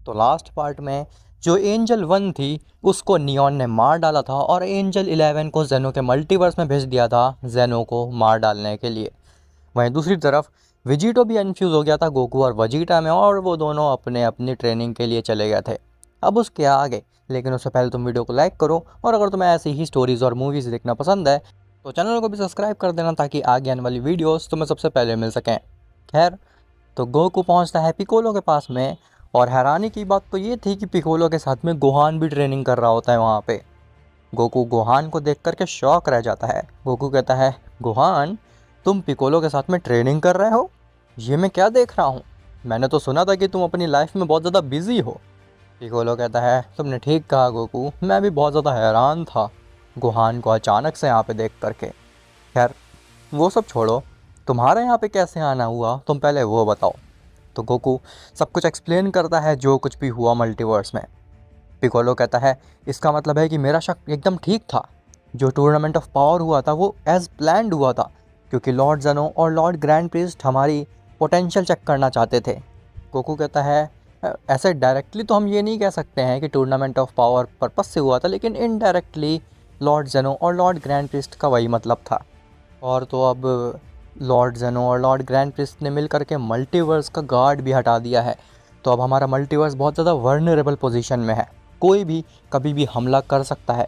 तो last part में जो एंजल 1 थी उसको नियॉन ने मार डाला था और एंजल 11 को जेनो के मल्टीवर्स में भेज दिया था जेनो को मार डालने के लिए। वहीं दूसरी तरफ वेजिटो भी कन्फ्यूज़ हो गया था गोकू और वेजिटा में, और वो दोनों अपने अपनी ट्रेनिंग के लिए चले गए थे। अब उसके आगे, लेकिन उससे पहले तुम वीडियो को लाइक करो, और अगर तुम्हें ऐसी ही स्टोरीज़ और मूवीज़ देखना पसंद है तो चैनल को भी सब्सक्राइब कर देना ताकि आगे आने वाली वीडियोस तुम्हें सबसे पहले मिल सकें। खैर, तो गोकू पहुंचता है पिकोलो के पास में, और हैरानी की बात तो ये थी कि पिकोलो के साथ में गोहान भी ट्रेनिंग कर रहा होता है वहाँ पे। गोकू गोहान को देख करके शॉक रह जाता है। गोकू कहता है, गोहान तुम पिकोलो के साथ में ट्रेनिंग कर रहे हो? ये मैं क्या देख रहा हूँ? मैंने तो सुना था कि तुम अपनी लाइफ में बहुत ज़्यादा बिजी हो। पिकोलो कहता है, तुमने ठीक कहा गोकू, मैं भी बहुत ज़्यादा हैरान था गोहान को अचानक से यहाँ पे देख करके। खैर, वो सब छोड़ो, तुम्हारे यहाँ पे कैसे आना हुआ तुम पहले वो बताओ। तो गोकू सब कुछ एक्सप्लेन करता है जो कुछ भी हुआ मल्टीवर्स में। पिकोलो कहता है, इसका मतलब है कि मेरा शक एकदम ठीक था। जो टूर्नामेंट ऑफ पावर हुआ था वो एज प्लान्ड हुआ था, क्योंकि लॉर्ड ज़ेनो और लॉर्ड ग्रैंड प्रीस्ट हमारी पोटेंशियल चेक करना चाहते थे। गोकू कहता है, ऐसे डायरेक्टली तो हम ये नहीं कह सकते हैं कि टूर्नामेंट ऑफ पावर पर्पस से हुआ था, लेकिन इनडायरेक्टली लॉर्ड ज़ेनो और लॉर्ड ग्रैंड प्रीस्ट का वही मतलब था। और तो अब लॉर्ड ज़ेनो और लॉर्ड ग्रैंड प्रिस्ट ने मिल करके मल्टीवर्स का गार्ड भी हटा दिया है। तो अब हमारा मल्टीवर्स बहुत ज़्यादा वर्नरेबल पोजीशन में है, कोई भी कभी भी हमला कर सकता है।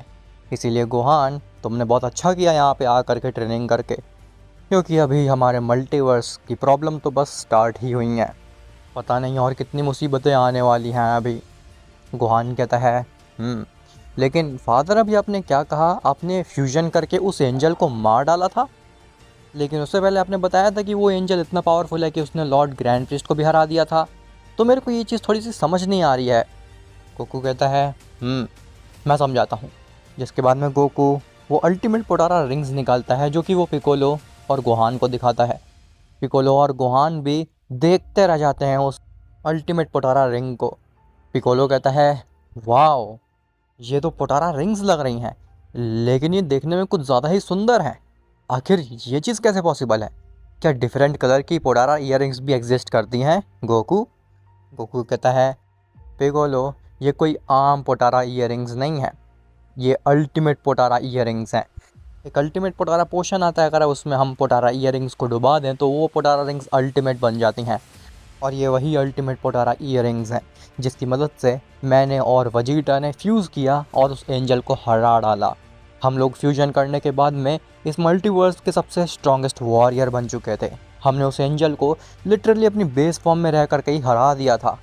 इसीलिए गोहान, तुमने बहुत अच्छा किया यहाँ पे आ करके ट्रेनिंग करके, क्योंकि अभी हमारे मल्टीवर्स की प्रॉब्लम तो बस स्टार्ट ही हुई हैं। पता नहीं और कितनी मुसीबतें आने वाली हैं अभी। गोहान कहता है, लेकिन फादर अभी आपने क्या कहा, आपने फ्यूजन करके उस एंजल को मार डाला था, लेकिन उससे पहले आपने बताया था कि वो एंजल इतना पावरफुल है कि उसने लॉर्ड ग्रैंड प्रिस्ट को भी हरा दिया था। तो मेरे को ये चीज़ थोड़ी सी समझ नहीं आ रही है। गोकू कहता है, मैं समझाता हूँ। जिसके बाद में गोकू वो अल्टीमेट पोटारा रिंग्स निकालता है, जो कि वो पिकोलो और गोहान को दिखाता है। पिकोलो और गोहान भी देखते रह जाते हैं उस अल्टीमेट पोटारा रिंग को। पिकोलो कहता है, वाओ, ये तो पोटारा रिंग्स लग रही हैं, लेकिन ये देखने में कुछ ज़्यादा ही सुंदर हैं। आखिर ये चीज़ कैसे पॉसिबल है? क्या डिफरेंट कलर की पोटारा इयररिंग्स भी एग्जिस्ट करती हैं गोकू? गोकू कहता है, पिकोलो, ये कोई आम पोटारा इयररिंग्स नहीं है, ये अल्टीमेट पोटारा इयररिंग्स हैं। एक अल्टीमेट पोटारा पोशन आता है, अगर उसमें हम पोटारा इयररिंग्स को डुबा दें तो वो पोटारा रिंग्स अल्टीमेट बन जाती हैं। और ये वही अल्टीमेट पोटारा इयररिंग्स हैं जिसकी मदद से मैंने और वजीटा ने फ्यूज़ किया और उस एंजल को हरा डाला। हम लोग फ्यूजन करने के बाद में इस मल्टीवर्स के सबसे स्ट्रॉन्गेस्ट वॉरियर बन चुके थे। हमने उस एंजल को लिटरली अपनी बेस फॉर्म में रह कर के ही हरा दिया था।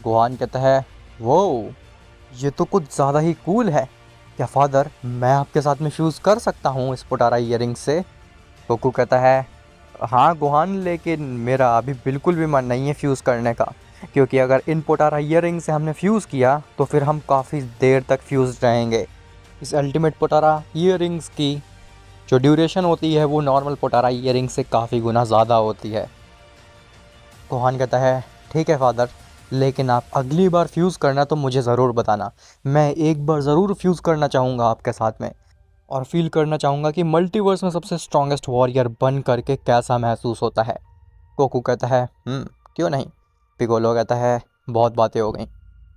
गोहान कहता है, वो ये तो कुछ ज़्यादा ही कूल है। क्या फादर, मैं आपके साथ में फ्यूज़ कर सकता हूँ इस पोटारा इयररिंग से? गोकू कहता है, हाँ गोहान, लेकिन मेरा अभी बिल्कुल भी मन नहीं है फ्यूज़ करने का, क्योंकि अगर इन पोटारा इयररिंग से हमने फ्यूज़ किया तो फिर हम काफ़ी देर तक फ्यूज़ रहेंगे। इस अल्टीमेट पोटारा इयररिंग्स की जो ड्यूरेशन होती है वो नॉर्मल पोटारा इयररिंग से काफ़ी गुना ज़्यादा होती है। गोहान कहता है, ठीक है फादर, लेकिन आप अगली बार फ्यूज़ करना तो मुझे ज़रूर बताना। मैं एक बार ज़रूर फ्यूज़ करना चाहूँगा आपके साथ में, और फील करना चाहूँगा कि मल्टीवर्स में सबसे स्ट्रॉन्गेस्ट वॉरियर बन करके कैसा महसूस होता है। गोकू कहता है, क्यों नहीं। पिकोलो कहता है, बहुत बातें हो गई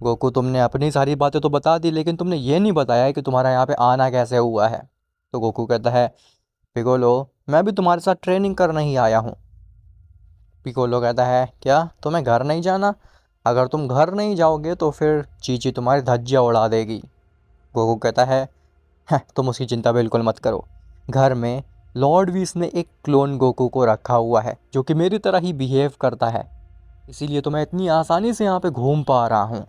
गोकू, तुमने अपनी सारी बातें तो बता दी, लेकिन तुमने ये नहीं बताया कि तुम्हारा यहाँ पे आना कैसे हुआ है। तो गोकू कहता है, पिकोलो, मैं भी तुम्हारे साथ ट्रेनिंग करने ही आया हूँ। पिकोलो कहता है, क्या तुम्हें घर नहीं जाना? अगर तुम घर नहीं जाओगे तो फिर चीची तुम्हारी धज्जियाँ उड़ा देगी। गोकू कहता है, तुम उसकी चिंता बिल्कुल मत करो। घर में लॉर्ड वीस ने एक क्लोन गोकू को रखा हुआ है जो कि मेरी तरह ही बिहेव करता है, इसीलिए तो मैं इतनी आसानी से यहाँ पे घूम पा रहा हूँ।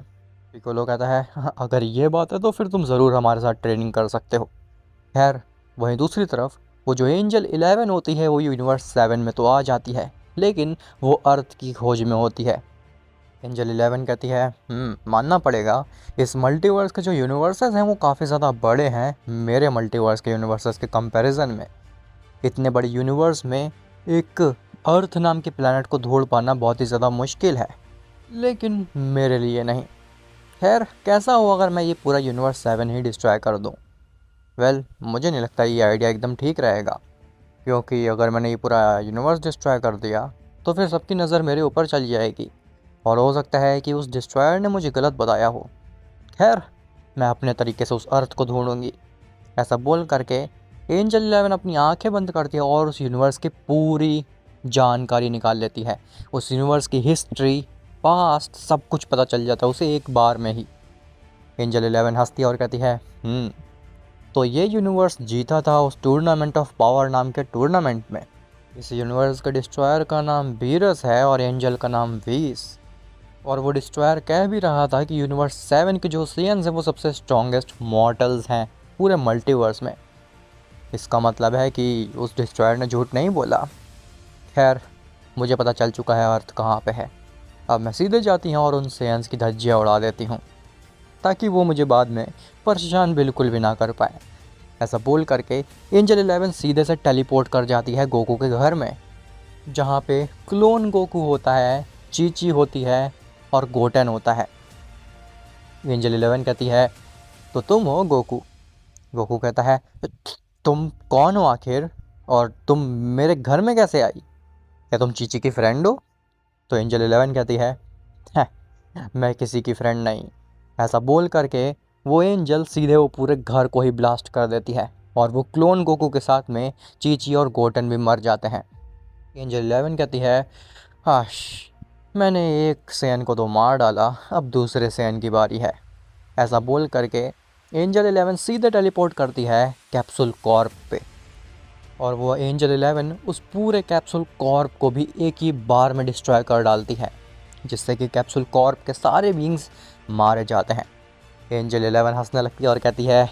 पिकोलो कहता है, "हाँ, अगर ये बात है तो फिर तुम ज़रूर हमारे साथ ट्रेनिंग कर सकते हो।" खैर, वहीं दूसरी तरफ वो जो एंजल 11 होती है वो यूनिवर्स 7 में तो आ जाती है, लेकिन वो अर्थ की खोज में होती है। एंजल 11 कहती है, मानना पड़ेगा, इस मल्टीवर्स के जो यूनिवर्सेस हैं वो काफ़ी ज़्यादा बड़े हैं मेरे मल्टीवर्स के यूनिवर्सेस के कंपैरिजन में। इतने बड़े यूनिवर्स में एक अर्थ नाम के प्लैनेट को ढूंढ पाना बहुत ही ज़्यादा मुश्किल है, लेकिन मेरे लिए नहीं। खैर, कैसा हो अगर मैं ये पूरा यूनिवर्स 7 ही डिस्ट्रॉय कर दूँ? मुझे नहीं लगता ये आइडिया एकदम ठीक रहेगा, क्योंकि अगर मैंने ये पूरा यूनिवर्स डिस्ट्रॉय कर दिया तो फिर सबकी नज़र मेरे ऊपर चल जाएगी। और हो सकता है कि उस डिस्ट्रॉयर ने मुझे गलत बताया हो। खैर, मैं अपने तरीके से उस अर्थ को ढूंढूंगी। ऐसा बोल करके एंजल 11 अपनी आंखें बंद करती है और उस यूनिवर्स की पूरी जानकारी निकाल लेती है। उस यूनिवर्स की हिस्ट्री, पास्ट, सब कुछ पता चल जाता है उसे एक बार में ही। एंजल 11 हंसती है और कहती है, तो ये यूनिवर्स जीता था उस टूर्नामेंट ऑफ पावर नाम के टूर्नामेंट में। इस यूनिवर्स के डिस्ट्रॉयर का नाम बीरस है और एंजल का नाम वीस। और वो डिस्ट्रॉयर कह भी रहा था कि यूनिवर्स 7 के जो सीएंस हैं वो सबसे स्ट्रॉन्गेस्ट मॉर्टल्स हैं पूरे मल्टीवर्स में। इसका मतलब है कि उस डिस्ट्रॉयर ने झूठ नहीं बोला। खैर, मुझे पता चल चुका है अर्थ कहाँ पे है। अब मैं सीधे जाती हूँ और उन सीएंस की धज्जियाँ उड़ा देती हूँ ताकि वो मुझे बाद में परेशान बिल्कुल भी ना कर पाए। ऐसा बोल करके एंजल 11 सीधे से टेलीपोर्ट कर जाती है गोकू के घर में, जहाँ पे क्लोन गोकू होता है, चीची होती है और गोटेन होता है। एंजल 11 कहती है, तो तुम हो गोकू? गोकू कहता है, तुम कौन हो आखिर, और तुम मेरे घर में कैसे आई? क्या तुम चीची की फ्रेंड हो? तो एंजल 11 कहती है, मैं किसी की फ्रेंड नहीं। ऐसा बोल करके वो एंजल सीधे वो पूरे घर को ही ब्लास्ट कर देती है और वो क्लोन गोकू के साथ में चीची और गोटन भी मर जाते हैं। एंजल 11 कहती है, हाश, मैंने एक सैन को तो मार डाला, अब दूसरे सैन की बारी है। ऐसा बोल करके एंजल 11 सीधे टेलीपोर्ट करती है कैप्सूल कॉर्प पे, और वो एंजल 11 उस पूरे कैप्सूल कॉर्प को भी एक ही बार में डिस्ट्रॉय कर डालती है, जिससे कि कैप्सूल कॉर्प के सारे बींग्स मारे जाते हैं। एंजल 11 हंसने लगती है और कहती है,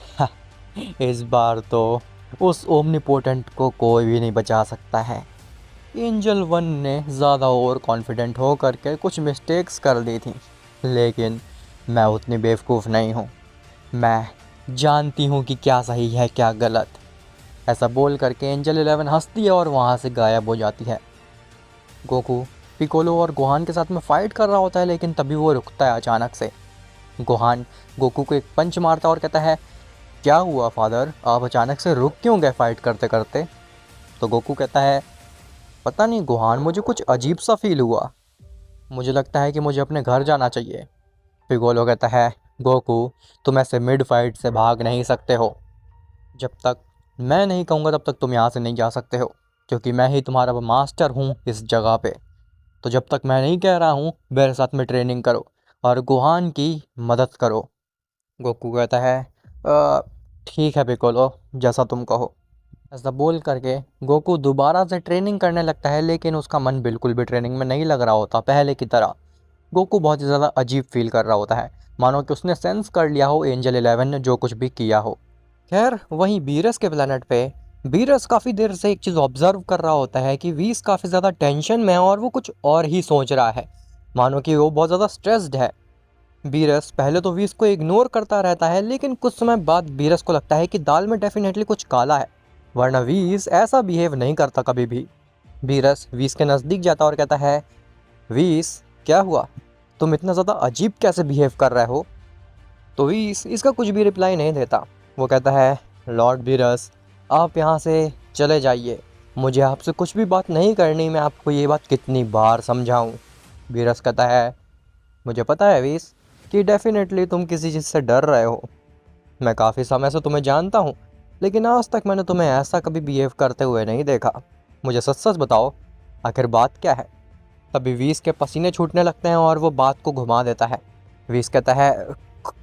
इस बार तो उस ओमनीपोटेंट को कोई भी नहीं बचा सकता है। एंजल 1 ने ज़्यादा ओवर कॉन्फिडेंट हो करके कुछ मिस्टेक्स कर दी थी, लेकिन मैं उतनी बेवकूफ़ नहीं हूँ। मैं जानती हूँ कि क्या सही है क्या गलत। ऐसा बोल करके एंजल 11 हंसती है और वहाँ से गायब हो जाती है। गोकू पिकोलो और गोहान के साथ में फ़ाइट कर रहा होता है, लेकिन तभी वो रुकता है अचानक से। गोहान गोकू को एक पंच मारता है और कहता है, क्या हुआ फादर, आप अचानक से रुक क्यों गए फाइट करते करते? तो गोकू कहता है, पता नहीं गोहान, मुझे कुछ अजीब सा फील हुआ, मुझे लगता है कि मुझे अपने घर जाना चाहिए। पिकोलो कहता है, गोकू, तुम ऐसे मिड फाइट से भाग नहीं सकते हो। जब तक मैं नहीं कहूँगा तब तक तुम यहाँ से नहीं जा सकते हो, क्योंकि मैं ही तुम्हारा मास्टर हूँ इस जगह पे। तो जब तक मैं नहीं कह रहा हूँ मेरे साथ में ट्रेनिंग करो और गोहान की मदद करो। गोकू कहता है, "अ, ठीक है पिकोलो, जैसा तुम कहो।" ऐसा बोल करके गोकू दोबारा से ट्रेनिंग करने लगता है, लेकिन उसका मन बिल्कुल भी ट्रेनिंग में नहीं लग रहा होता पहले की तरह। गोकू बहुत ही ज़्यादा अजीब फील कर रहा होता है, मानो कि उसने सेंस कर लिया हो एंजल 11 ने जो कुछ भी किया हो। खैर, वहीं बीरस के प्लेनेट पे बीरस काफ़ी देर से एक चीज़ ऑब्जर्व कर रहा होता है कि वीस काफ़ी ज़्यादा टेंशन में है और वो कुछ और ही सोच रहा है, मानो कि वो बहुत ज़्यादा स्ट्रेस्ड है। बीरस पहले तो वीस को इग्नोर करता रहता है, लेकिन कुछ समय बाद बीरस को लगता है कि दाल में डेफिनेटली कुछ काला है, वरना वीस ऐसा बिहेव नहीं करता कभी भी। बीरस वीस के नज़दीक जाता और कहता है, वीस, क्या हुआ, तुम इतना ज़्यादा अजीब कैसे बिहेव कर रहे हो? तो वीस इसका कुछ भी रिप्लाई नहीं देता। वो कहता है, लॉर्ड बीरस, आप यहाँ से चले जाइए, मुझे आपसे कुछ भी बात नहीं करनी, मैं आपको ये बात कितनी बार समझाऊँ। बीरस कहता है, मुझे पता है वीस कि डेफिनेटली तुम किसी चीज़ से डर रहे हो। मैं काफ़ी समय से तुम्हें जानता हूँ, लेकिन आज तक मैंने तुम्हें ऐसा कभी बिहेव करते हुए नहीं देखा। मुझे सच सच बताओ, आखिर बात क्या है? तभी वीस के पसीने छूटने लगते हैं और वो बात को घुमा देता है। वीस कहता है,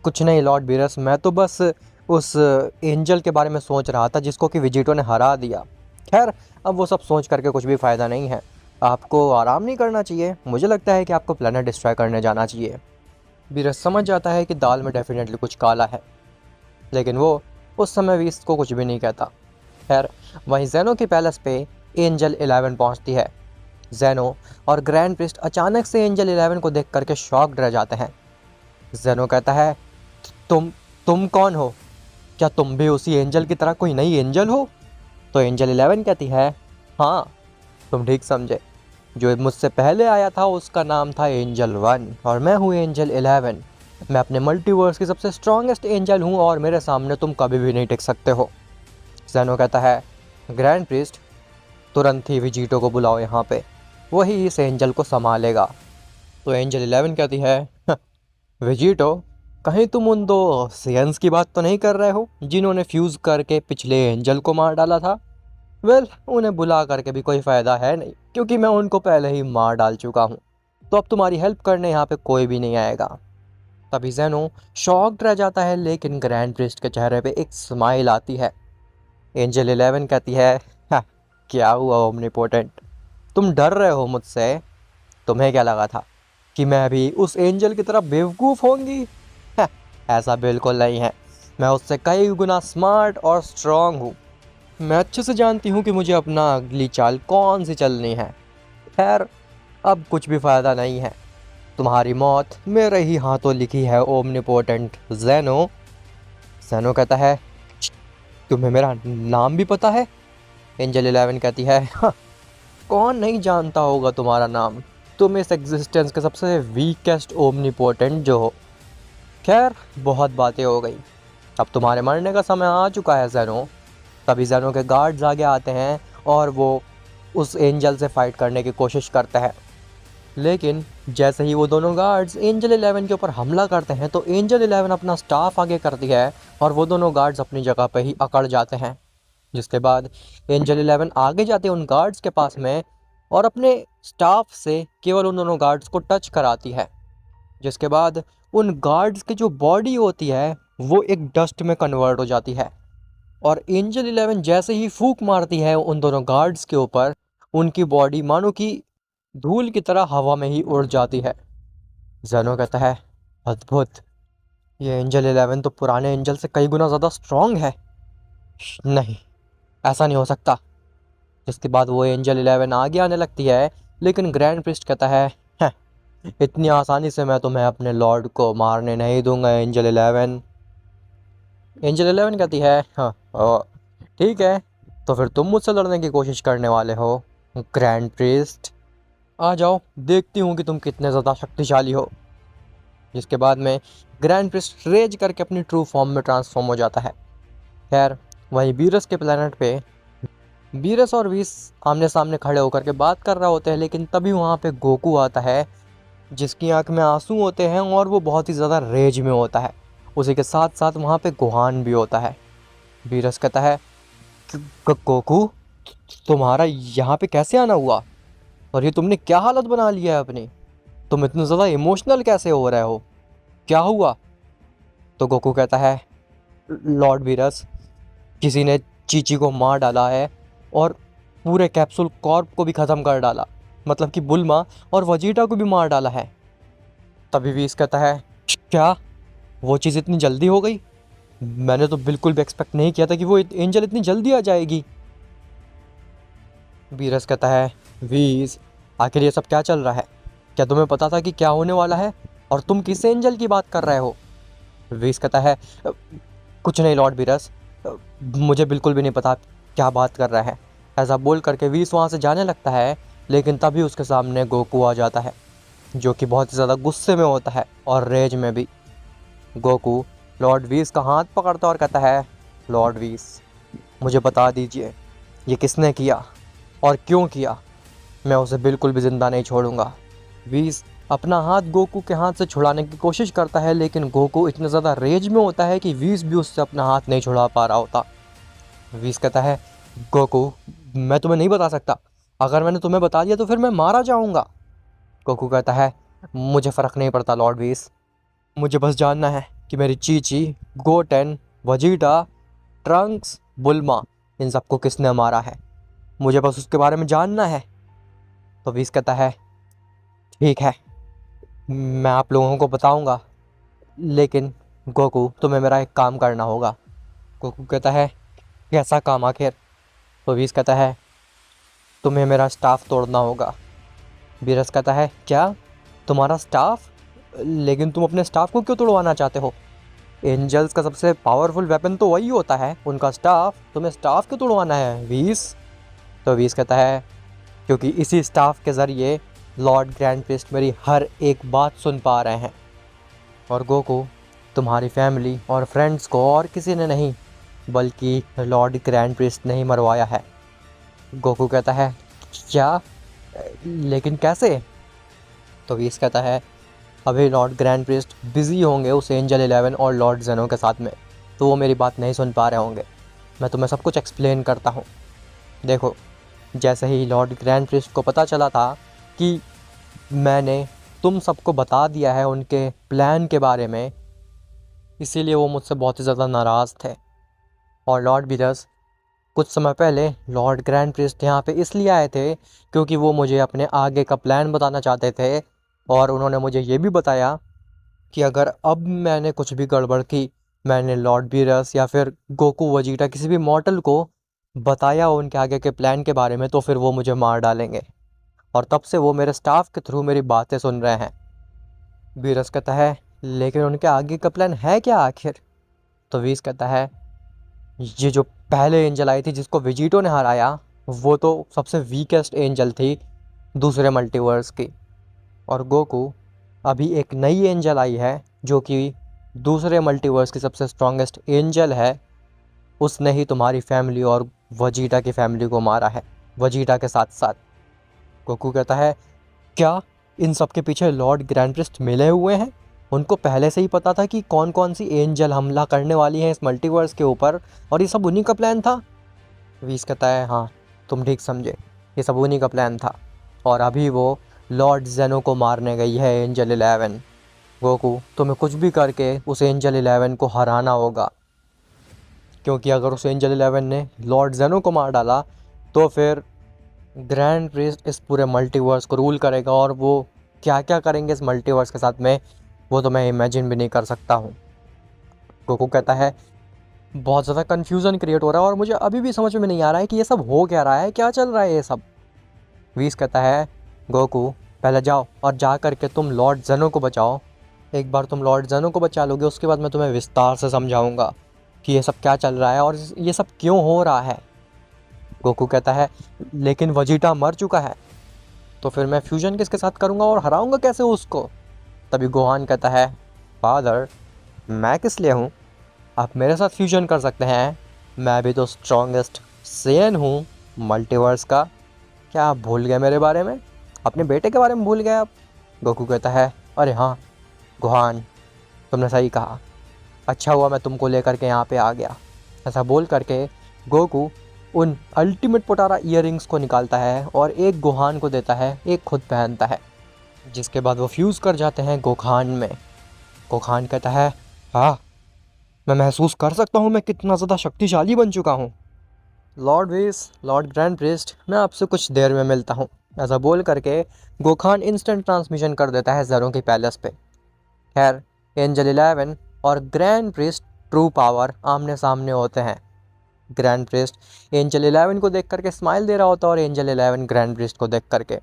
कुछ नहीं लॉर्ड बीरस, मैं तो बस उस एंजल के बारे में सोच रहा था जिसको कि विजिटो ने हरा दिया। खैर, अब वो सब सोच करके कुछ भी फ़ायदा नहीं है, आपको आराम नहीं करना चाहिए, मुझे लगता है कि आपको प्लेनेट डिस्ट्रॉय करने जाना चाहिए। बीरस समझ जाता है कि दाल में डेफिनेटली कुछ काला है, लेकिन वो उस समय वीस को कुछ भी नहीं कहता। खैर, वहीं जेनो के पैलेस पे एंजल 11 पहुंचती है। जेनो और ग्रैंड प्रिस्ट अचानक से एंजल 11 को देख करके शॉक्ड रह जाते हैं। जेनो कहता है, तुम कौन हो? क्या तुम भी उसी एंजल की तरह कोई नई एंजल हो? तो एंजल 11 कहती है, हाँ, तुम ठीक समझे, जो मुझसे पहले आया था उसका नाम था एंजल 1 और मैं हूँ एंजल 11। मैं अपने मल्टीवर्स की सबसे स्ट्रॉन्गेस्ट एंजल हूँ और मेरे सामने तुम कभी भी नहीं टिक सकते हो। जेनो कहता है, ग्रैंड प्रिस्ट, तुरंत ही विजिटो को बुलाओ यहाँ पे, वही इस एंजल को संभालेगा। तो एंजल 11 कहती है, वेजिटो, कहीं तुम उन दो सेयंस की बात तो नहीं कर रहे हो जिन्होंने फ्यूज़ करके पिछले एंजल को मार डाला था? वेल, उन्हें बुला करके भी कोई फ़ायदा है नहीं, क्योंकि मैं उनको पहले ही मार डाल चुका हूँ। तो अब तुम्हारी हेल्प करने यहाँ पे कोई भी नहीं आएगा। तभी ज़ेनो शॉक्ड रह जाता है, लेकिन ग्रैंड प्रिस्ट के चेहरे पे एक स्माइल आती है। एंजल 11 कहती है, "हाँ, क्या हुआ ओमनीपोटेंट, तुम डर रहे हो मुझसे? तुम्हें क्या लगा था कि मैं अभी उस एंजल की तरह बेवकूफ़ होंगी? हाँ, ऐसा बिल्कुल नहीं है। मैं उससे कई गुना स्मार्ट और स्ट्रांग हूँ। मैं अच्छे से जानती हूँ कि मुझे अपना अगली चाल कौन सी चलनी है। खैर, अब कुछ भी फ़ायदा नहीं है। तुम्हारी मौत मेरे ही हाथों लिखी है ओमनीपोटेंट ज़ेनो।" ज़ेनो कहता है, तुम्हें मेरा नाम भी पता है? एंजल 11 कहती है, "हाँ, कौन नहीं जानता होगा तुम्हारा नाम? तुम इस एग्जिस्टेंस के सबसे वीकेस्ट ओमनीपोटेंट जो हो। खैर, बहुत बातें हो गई। अब तुम्हारे मरने का समय आ चुका है ज़ेनो।" तभी ज़ेनो के गार्ड्स आगे आते हैं और वो उस एंजल से फाइट करने की कोशिश करते हैं। लेकिन जैसे ही वो दोनों गार्ड्स एंजल 11 के ऊपर हमला करते हैं, तो एंजल 11 अपना स्टाफ आगे करती है और वो दोनों गार्ड्स अपनी जगह पे ही अकड़ जाते हैं। जिसके बाद एंजल 11 आगे जाते हैं उन गार्ड्स के पास में और अपने स्टाफ से केवल उन दोनों गार्ड्स को टच कराती है। जिसके बाद उन गार्ड्स की जो बॉडी होती है वो एक डस्ट में कन्वर्ट हो जाती है और एंजल 11 जैसे ही फूंक मारती है उन दोनों गार्ड्स के ऊपर, उनकी बॉडी मानो कि धूल की तरह हवा में ही उड़ जाती है। ज़ेनो कहता है, अद्भुत, ये एंजल 11 तो पुराने एंजल से कई गुना ज़्यादा स्ट्रांग है। नहीं, ऐसा नहीं हो सकता। जिसके बाद वो एंजल 11 आगे आने लगती है, लेकिन ग्रैंड प्रिस्ट कहता है, "हैं, इतनी आसानी से मैं तुम्हें अपने लॉर्ड को मारने नहीं दूंगा एंजल 11।" एंजल 11 कहती है, हाँ, ठीक है, तो फिर तुम मुझसे लड़ने की कोशिश करने वाले हो ग्रैंड प्रिस्ट? आ जाओ, देखती हूँ कि तुम कितने ज़्यादा शक्तिशाली हो। जिसके बाद में ग्रैंड प्रिस्ट रेज करके अपनी ट्रू फॉर्म में ट्रांसफॉर्म हो जाता है। खैर, वहीं बीरस के प्लेनेट पे बीरस और वीस आमने सामने खड़े होकर के बात कर रहे होते हैं, लेकिन तभी वहाँ पे गोकू आता है जिसकी आंख में आंसू होते हैं और वो बहुत ही ज़्यादा रेज में होता है। उसी के साथ साथ वहाँ पे गोहान भी होता है। बीरस कहता है, गोकू, तुम्हारा यहाँ पे कैसे आना हुआ और ये तुमने क्या हालत बना लिया है अपनी? तुम इतने ज़्यादा इमोशनल कैसे हो रहे हो? क्या हुआ? तो गोकू कहता है, लॉर्ड बीरस, किसी ने चीची को मार डाला है और पूरे कैप्सूल कॉर्प को भी ख़त्म कर डाला, मतलब कि बुल्मा और वजीटा को भी मार डाला है। तभी वीस कहता है, क्या वो चीज़ इतनी जल्दी हो गई? मैंने तो बिल्कुल भी एक्सपेक्ट नहीं किया था कि वो एंजल इतनी जल्दी आ जाएगी। बीरस कहता है, वीस, आखिर ये सब क्या चल रहा है? क्या तुम्हें पता था कि क्या होने वाला है और तुम किस एंजल की बात कर रहे हो? वीस कहता है, कुछ नहीं लॉर्ड बीरस, मुझे बिल्कुल भी नहीं पता क्या बात कर रहा है। ऐसा बोल करके वीस वहाँ से जाने लगता है, लेकिन तभी उसके सामने गोकू आ जाता है जो कि बहुत ही ज़्यादा गुस्से में होता है और रेज में भी। गोकू लॉर्ड वीस का हाथ पकड़ता और कहता है, लॉर्ड वीस, मुझे बता दीजिए ये किसने किया और क्यों किया? मैं उसे बिल्कुल भी ज़िंदा नहीं छोड़ूंगा। वीस अपना हाथ गोकू के हाथ से छुड़ाने की कोशिश करता है, लेकिन गोकू इतना ज़्यादा रेज में होता है कि वीस भी उससे अपना हाथ नहीं छुड़ा पा रहा होता। वीस कहता है, गोकू, मैं तुम्हें नहीं बता सकता। अगर मैंने तुम्हें बता दिया तो फिर मैं मारा जाऊंगा। गोकू कहता है, मुझे फ़र्क नहीं पड़ता लॉर्ड वीस, मुझे बस जानना है कि मेरी चीची, गोटेन, वजीटा, ट्रंक्स, बुल्मा, इन सबको किसने मारा है। मुझे बस उसके बारे में जानना है। तो वीस कहता है, ठीक है, मैं आप लोगों को बताऊंगा, लेकिन गोकू तुम्हें मेरा एक काम करना होगा। गोकू कहता है, कैसा काम आखिर? तो वीस कहता है, तुम्हें मेरा स्टाफ तोड़ना होगा। बीरस कहता है, क्या, तुम्हारा स्टाफ? लेकिन तुम अपने स्टाफ को क्यों तोड़वाना चाहते हो? एंजल्स का सबसे पावरफुल वेपन तो वही होता है, उनका स्टाफ। तुम्हें स्टाफ क्यों तोड़वाना है वीस? तो वीस कहता है, क्योंकि इसी स्टाफ के ज़रिए लॉर्ड ग्रैंड प्रिस्ट मेरी हर एक बात सुन पा रहे हैं। और गोकू, तुम्हारी फैमिली और फ्रेंड्स को और किसी ने नहीं बल्कि लॉर्ड ग्रैंड प्रिस्ट ने ही मरवाया है। गोकू कहता है, क्या, लेकिन कैसे? तो वीस कहता है अभी लॉर्ड ग्रैंड प्रिस्ट बिज़ी होंगे उस एंजल 11 और लॉर्ड जेनो के साथ में, तो वो मेरी बात नहीं सुन पा रहे होंगे। मैं तुम्हें सब कुछ एक्सप्लेन करता हूँ। देखो, जैसे ही लॉर्ड ग्रैंड प्रिस्ट को पता चला था कि मैंने तुम सबको बता दिया है उनके प्लान के बारे में, इसीलिए वो मुझसे बहुत ही ज़्यादा नाराज़ थे। और लॉर्ड बीरस, कुछ समय पहले लॉर्ड ग्रैंड प्रिस्ट यहाँ पे इसलिए आए थे क्योंकि वो मुझे अपने आगे का प्लान बताना चाहते थे, और उन्होंने मुझे ये भी बताया कि अगर अब मैंने कुछ भी गड़बड़ की, मैंने लॉर्ड बीरस या फिर गोकू वजीटा किसी भी मॉर्टल को बताया उनके आगे के प्लान के बारे में, तो फिर वो मुझे मार डालेंगे। और तब से वो मेरे स्टाफ के थ्रू मेरी बातें सुन रहे हैं। बीरस कहता है लेकिन उनके आगे का प्लान है क्या आखिर? तो वीस कहता है ये जो पहले एंजल आई थी जिसको विजिटो ने हराया, वो तो सबसे वीकेस्ट एंजल थी दूसरे मल्टीवर्स की। और गोकू, अभी एक नई एंजल आई है जो कि दूसरे मल्टीवर्स की सबसे स्ट्रॉन्गेस्ट एंजल है। उसने ही तुम्हारी फैमिली और वजीटा की फैमिली को मारा है, वजीटा के साथ साथ। गोकू कहता है क्या इन सब के पीछे लॉर्ड ग्रैंड प्रिस्ट मिले हुए हैं? उनको पहले से ही पता था कि कौन कौन सी एंजल हमला करने वाली है इस मल्टीवर्स के ऊपर, और ये सब उन्हीं का प्लान था? वीस कहता है हाँ, तुम ठीक समझे, ये सब उन्हीं का प्लान था। और अभी वो लॉर्ड जेनो को मारने गई है एंजल 11। गोकू, तुम्हें कुछ भी करके उस एंजल 11 को हराना होगा, क्योंकि अगर उस एंजल 11 ने लॉर्ड जेनो को मार डाला तो फिर ग्रैंड प्रिस्ट इस पूरे मल्टीवर्स को रूल करेगा, और वो क्या क्या करेंगे इस मल्टीवर्स के साथ में वो तो मैं इमेजिन भी नहीं कर सकता हूँ। गोकू कहता है बहुत ज़्यादा कन्फ्यूज़न क्रिएट हो रहा है और मुझे अभी भी समझ में नहीं आ रहा है कि ये सब हो क्या रहा है, क्या चल रहा है ये सब। वीस कहता है गोकू, पहले जाओ और जा करके तुम लॉर्ड जेनो को बचाओ। एक बार तुम लॉर्ड जेनो को बचा लोगे उसके बाद मैं तुम्हें विस्तार से समझाऊंगा कि ये सब क्या चल रहा है और ये सब क्यों हो रहा है। गोकू कहता है लेकिन वजीटा मर चुका है, तो फिर मैं फ्यूजन किसके साथ करूँगा और हराऊँगा कैसे उसको? तभी गोहान कहता है फादर, मैं किस लिए हूँ, आप मेरे साथ फ्यूजन कर सकते हैं, मैं भी तो स्ट्रॉन्गेस्ट सेन हूँ मल्टीवर्स का। क्या आप भूल गए मेरे बारे में, अपने बेटे के बारे में भूल गए आप? गोकू कहता है अरे हाँ गोहान, तुमने सही कहा, अच्छा हुआ मैं तुमको लेकर के यहाँ पे आ गया। ऐसा बोल करके गोकू उन अल्टीमेट पोटारा ईयरिंग्स को निकालता है और एक गोहान को देता है, एक खुद पहनता है, जिसके बाद वो फ्यूज़ कर जाते हैं गोखान में। गोखान कहता है हाँ, मैं महसूस कर सकता हूँ मैं कितना ज़्यादा शक्तिशाली बन चुका हूँ। लॉर्ड वीस, लॉर्ड ग्रैंड प्रिस्ट, मैं आपसे कुछ देर में मिलता हूँ। ऐसा बोल करके गोखान इंस्टेंट ट्रांसमिशन कर देता है ज़ेरो की पैलेस पे। खैर, एंजल 11 और ग्रैंड प्रिस्ट ट्रू पावर आमने सामने होते हैं। ग्रैंड प्रिस्ट एंजल 11 को देख करके स्माइल दे रहा होता है और एंजल 11 ग्रैंड प्रिस्ट को देख करके।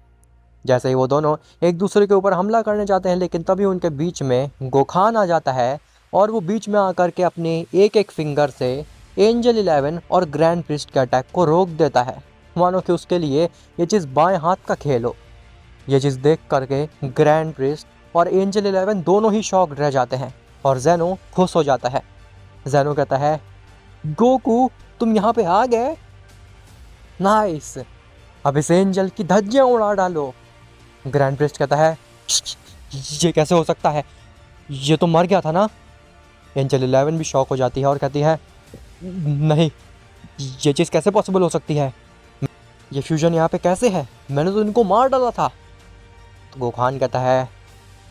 जैसे ही वो दोनों एक दूसरे के ऊपर हमला करने जाते हैं, लेकिन तभी उनके बीच में गोखान आ जाता है और वो बीच में आकर के अपने एक एक फिंगर से एंजल 11 और ग्रैंड प्रिस्ट के अटैक को रोक देता है, मानो कि उसके लिए ये चीज़ बाएं हाथ का खेल हो। ये चीज़ देख करके ग्रैंड प्रिस्ट और एंजल 11 दोनों ही शॉक्ड रह जाते हैं और जेनो खुश हो जाता है। जेनो कहता है गोकू, तुम यहाँ पे आ गए, नाइस, अब इस एंजल की धज्जियाँ उड़ा डालो। ग्रैंड प्रिस्ट कहता है ये कैसे हो सकता है, ये तो मर गया था ना। एंजल 11 भी शॉक हो जाती है और कहती है नहीं, ये चीज़ कैसे पॉसिबल हो सकती है, ये फ्यूजन यहाँ पे कैसे है, मैंने तो इनको मार डाला था। तो गोखान कहता है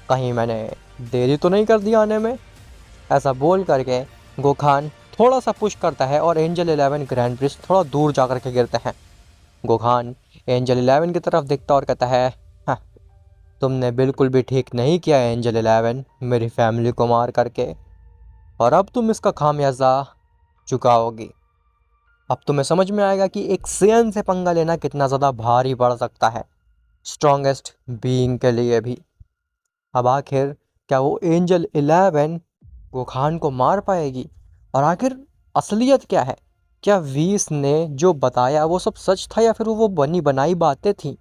कहीं मैंने देरी तो नहीं कर दी आने में। ऐसा बोल करके गोखान थोड़ा सा पुश करता है और एंजल 11 ग्रैंड प्रिस्ट थोड़ा दूर जा कर के गिरते हैं। गोखान एंजल 11 की तरफ देखता और कहता है हाँ, तुमने बिल्कुल भी ठीक नहीं किया एंजल 11 मेरी फैमिली को मार करके, और अब तुम इसका खामियाजा चुकाओगी। अब तुम्हें समझ में आएगा कि एक सेन से पंगा लेना कितना ज़्यादा भारी पड़ सकता है स्ट्रॉन्गेस्ट बीइंग के लिए भी। अब आखिर क्या वो एंजल 11 गोखान को मार पाएगी, और आखिर असलियत क्या है? क्या वीस ने जो बताया वो सब सच था या फिर वो बनी बनाई बातें थी?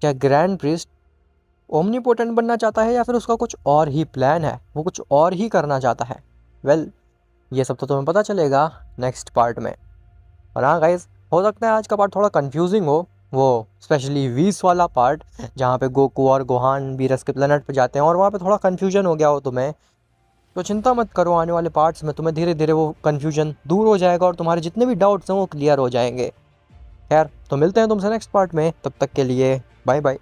क्या ग्रैंड प्रिस्ट ओमनीपोटेंट बनना चाहता है या फिर उसका कुछ और ही प्लान है, वो कुछ और ही करना चाहता है? वेल, ये सब तो तुम्हें पता चलेगा नेक्स्ट पार्ट में। और हाँ गाइस, हो सकता है आज का पार्ट थोड़ा कंफ्यूजिंग हो, वो स्पेशली वीस वाला पार्ट जहाँ पे गोकू और गोहान वीरस के प्लेनेट पे जाते हैं और वहाँ पे थोड़ा कन्फ्यूजन हो गया हो तुम्हें, तो चिंता मत करो, आने वाले पार्ट्स में तुम्हें धीरे धीरे वो कन्फ्यूजन दूर हो जाएगा और तुम्हारे जितने भी डाउट्स हैं वो क्लियर हो जाएंगे। खैर, तो मिलते हैं तुमसे नेक्स्ट पार्ट में, तब तक के लिए बाय बाय।